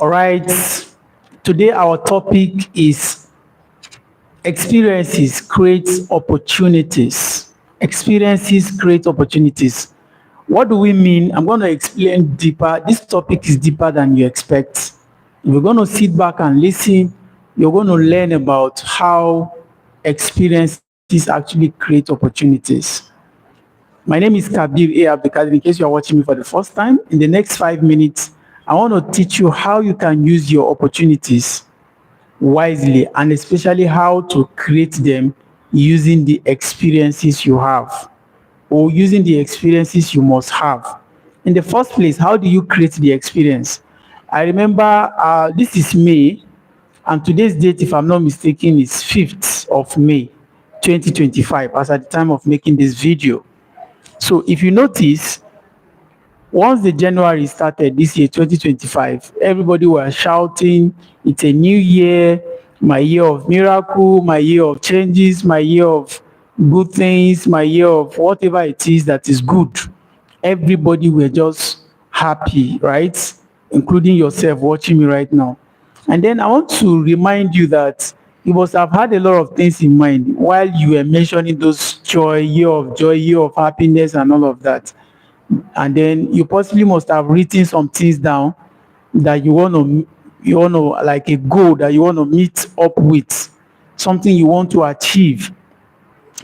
All right. Today our topic is experiences create opportunities. Experiences create opportunities. What do we mean? I'm going to explain deeper. This topic is deeper than you expect. If you're going to sit back and listen, you're going to learn about how experiences actually create opportunities. My name is Kabir A. Abdulkadir. In case you are watching me for the first time, in the next 5 minutes, I want to teach you how you can use your opportunities wisely and especially how to create them using the experiences you have or using the experiences you must have. In the first place, how do you create the experience? I remember this is May, and today's date, if I'm not mistaken, is 5th of May 2025, as at the time of making this video. So if you notice, once the January started this year, 2025, everybody was shouting, it's a new year, my year of miracle, my year of changes, my year of good things, my year of whatever it is that is good. Everybody were just happy, right? Including yourself watching me right now. And then I want to remind you that you must have had a lot of things in mind while you were mentioning those joy, year of happiness, and all of that. And then you possibly must have written some things down that you want to like a goal that you want to meet up with, something you want to achieve.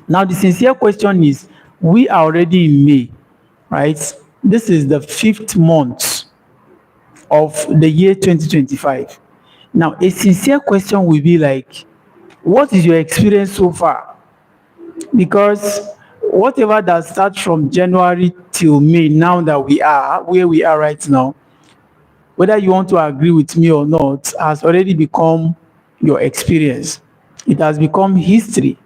Now the sincere question is, we are already in May, right? This is the 5th month of the year 2025. Now a sincere question will be like, what is your experience so far? Because whatever that starts from January till May, now that we are where we are right now, whether you want to agree with me or not, has already become your experience. It has become history.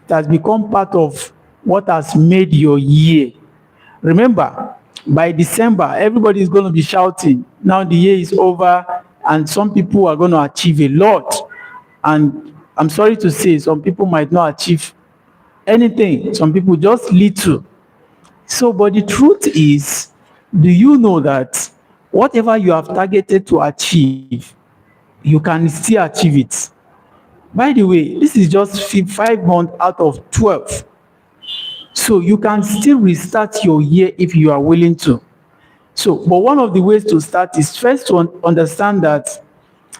It has become part of what has made your year. Remember, by December, everybody is going to be shouting. Now the year is over, and some people are going to achieve a lot. And I'm sorry to say, some people might not achieve anything, some people just little. So, but the truth is, do you know that whatever you have targeted to achieve, you can still achieve it? By the way, this is just 5 months out of 12. So you can still restart your year if you are willing to. So, but one of the ways to start is first to understand that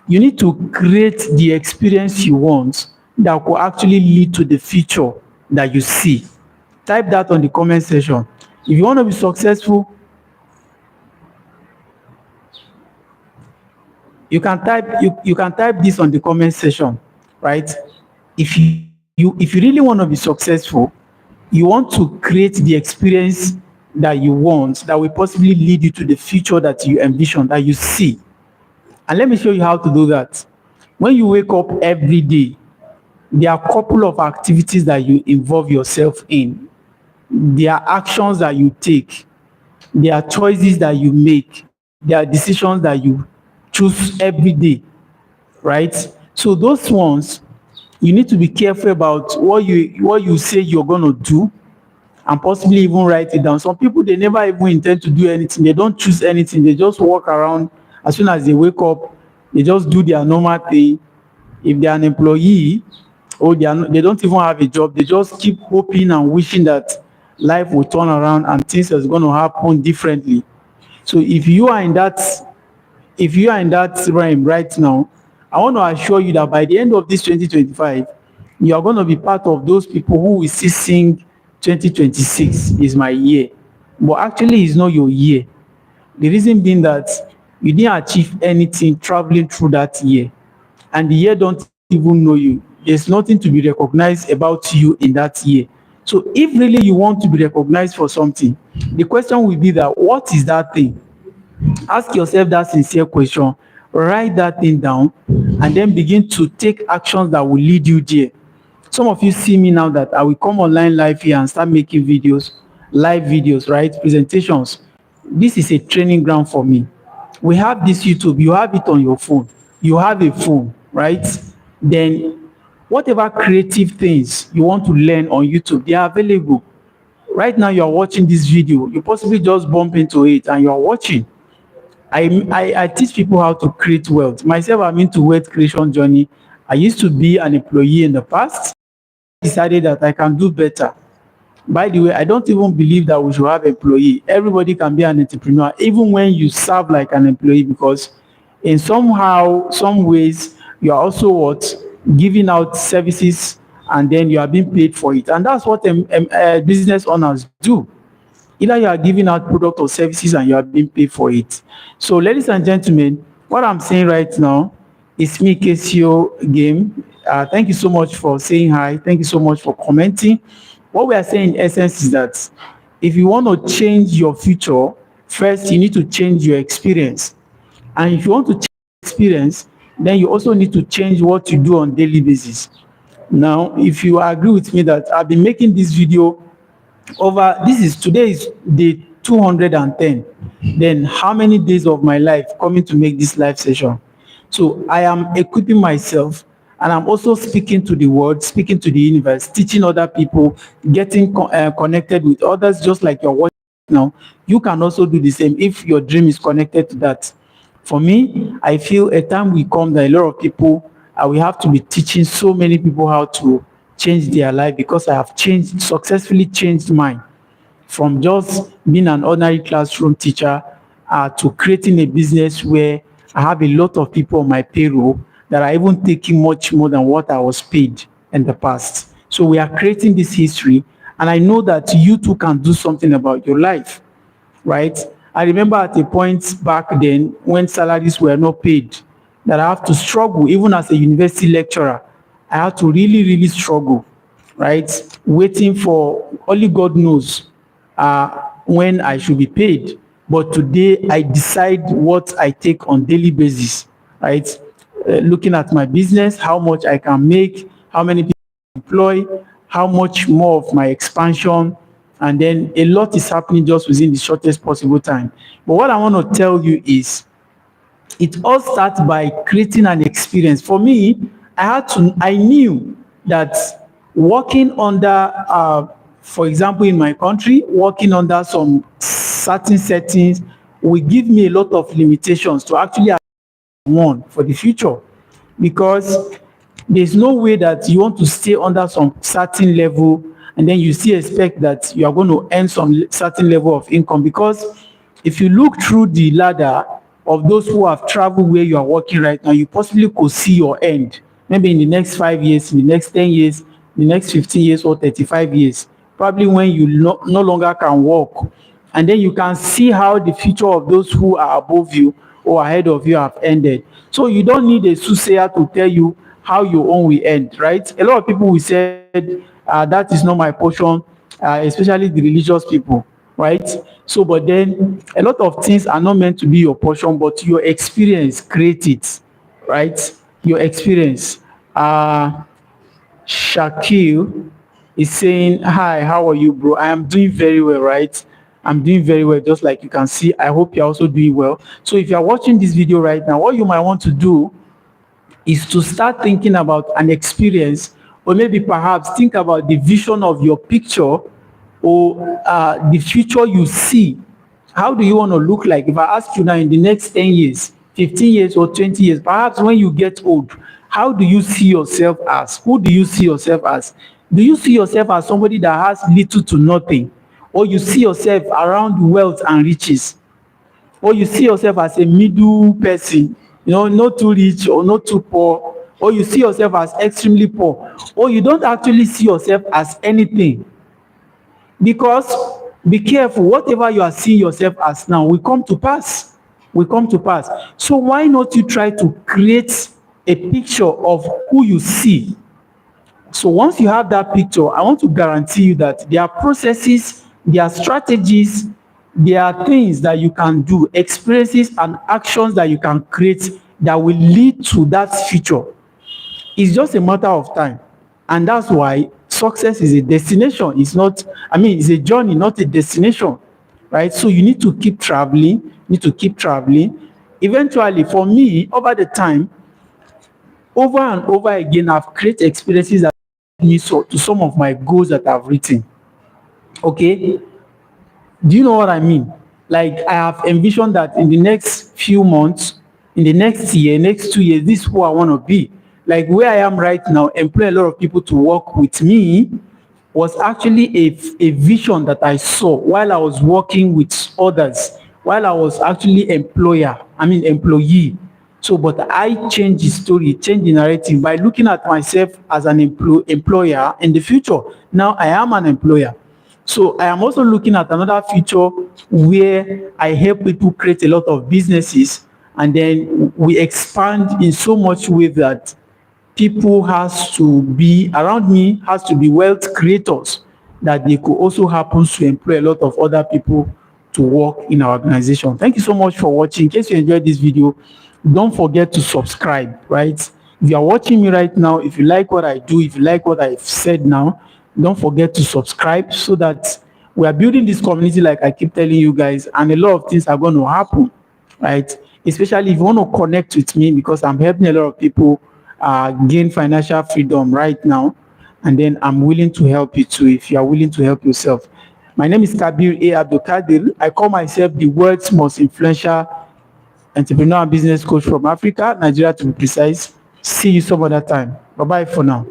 you need to create the experience you want that will actually lead to the future that you see. Type that on the comment section. If you want to be successful, you can type this on the comment section, right? If you really want to be successful, you want to create the experience that you want that will possibly lead you to the future that you envision, that you see. And let me show you how to do that. When you wake up every day, there are a couple of activities that you involve yourself in. There are actions that you take. There are choices that you make. There are decisions that you choose every day, right? So those ones, you need to be careful about what you say you're gonna do, and possibly even write it down. Some people, they never even intend to do anything. They don't choose anything. They just walk around. As soon as they wake up, they just do their normal thing. If they're an employee or they don't even have a job, they just keep hoping and wishing that life will turn around and things are going to happen differently. So if you are in that realm right now, I want to assure you that by the end of this 2025, you are going to be part of those people who will still sing 2026 is my year. But actually, it's not your year. The reason being that you didn't achieve anything traveling through that year, and the year don't even know you. There's nothing to be recognized about you in that year. So if really you want to be recognized for something, the question will be that, what is that thing? Ask yourself that sincere question, write that thing down, and then begin to take actions that will lead you there. Some of you see me now that I will come online live here and start making videos, live videos, right? Presentations. This is a training ground for me. We have this YouTube, you have it on your phone. You have a phone, right? Then whatever creative things you want to learn on YouTube, they are available. Right now you are watching this video, you possibly just bump into it and you are watching. I teach people how to create wealth. Myself, I'm into wealth creation journey. I used to be an employee in the past. Decided that I can do better. By the way, I don't even believe that we should have employee. Everybody can be an entrepreneur, even when you serve like an employee, because in somehow, some ways, you are also what giving out services, and then you are being paid for it, and that's what business owners do. Either you are giving out product or services and you are being paid for it. So, ladies and gentlemen, what I'm saying right now is me, Casio Game. Thank you so much for saying hi. Thank you so much for commenting. What we are saying in essence is that if you want to change your future, first you need to change your experience. And if you want to change experience, then you also need to change what you do on daily basis. Now, if you agree with me that I've been making this video over, this is today is day 210, then how many days of my life coming to make this live session? So I am equipping myself, and I'm also speaking to the world, speaking to the universe, teaching other people, getting connected with others, just like you're watching now. You can also do the same if your dream is connected to that. For me, I feel a time will come that a lot of people, we have to be teaching so many people how to change their life, because I have successfully changed mine from just being an ordinary classroom teacher to creating a business where I have a lot of people on my payroll that are even taking much more than what I was paid in the past. So we are creating this history, and I know that you too can do something about your life, right? I remember at a point back then when salaries were not paid, that I have to struggle, even as a university lecturer. I had to really, really struggle, right? Waiting for only God knows when I should be paid. But today I decide what I take on daily basis, right? Looking at my business, how much I can make, how many people I employ, how much more of my expansion, and then a lot is happening just within the shortest possible time. But what I want to tell you is, it all starts by creating an experience. For me, I knew that working under, for example, in my country, working under some certain settings will give me a lot of limitations to actually one for the future, because there's no way that you want to stay under some certain level and then you still expect that you are going to earn some certain level of income. Because if you look through the ladder of those who have traveled where you are working right now, you possibly could see your end maybe in the next 5 years, in the next 10 years, in the next 15 years or 35 years, probably when you no longer can walk. And then you can see how the future of those who are above you or ahead of you have ended. So you don't need a soothsayer to tell you how your own will end, right? A lot of people will say that is not my portion, especially the religious people, right? So, but then a lot of things are not meant to be your portion, but your experience create it, right? Your experience. Shakil is saying, "Hi, how are you, bro? I am doing very well, right? I'm doing very well, just like you can see. I hope you're also doing well. So, if you're watching this video right now, what you might want to do is to start thinking about an experience, or maybe perhaps think about the vision of your picture, or the future you see. How do you want to look like? If I ask you now, in the next 10 years, 15 years, or 20 years, perhaps when you get old, how do you see yourself as? Who do you see yourself as? Do you see yourself as somebody that has little to nothing? Or you see yourself around wealth and riches? Or you see yourself as a middle person, not too rich or not too poor? Or you see yourself as extremely poor? Or you don't actually see yourself as anything? Because be careful, whatever you are seeing yourself as now will come to pass. Will come to pass. So why not you try to create a picture of who you see? So once you have that picture, I want to guarantee you that there are processes, there are strategies, there are things that you can do, experiences and actions that you can create that will lead to that future. It's just a matter of time. And that's why success is a destination. It's a journey, not a destination. Right? So you need to keep traveling, Eventually, for me, over the time, over and over again, I've created experiences that lead me to some of my goals that I've written. Okay? Do you know what I mean? Like, I have envisioned that in the next few months, in the next year, next 2 years, this is who I want to be. Like where I am right now, employ a lot of people to work with me was actually a vision that I saw while I was working with others, while I was actually employee. So, but I changed the story, changed the narrative by looking at myself as an employer in the future. Now I am an employer. So I am also looking at another future where I help people create a lot of businesses, and then we expand in so much way that people has to be around me, has to be wealth creators, that they could also happen to employ a lot of other people to work in our organization. Thank you so much for watching. In case you enjoyed this video, don't forget to subscribe, right? If you are watching me right now, if you like what I do, if you like what I've said now, don't forget to subscribe so that we are building this community like I keep telling you guys, and a lot of things are going to happen, right? Especially if you want to connect with me, because I'm helping a lot of people gain financial freedom right now, and then I'm willing to help you too if you are willing to help yourself. My name is Kabir A. Abdul Kadir. I call myself the world's most influential entrepreneur and business coach from Africa, Nigeria to be precise. See you some other time. Bye bye for now.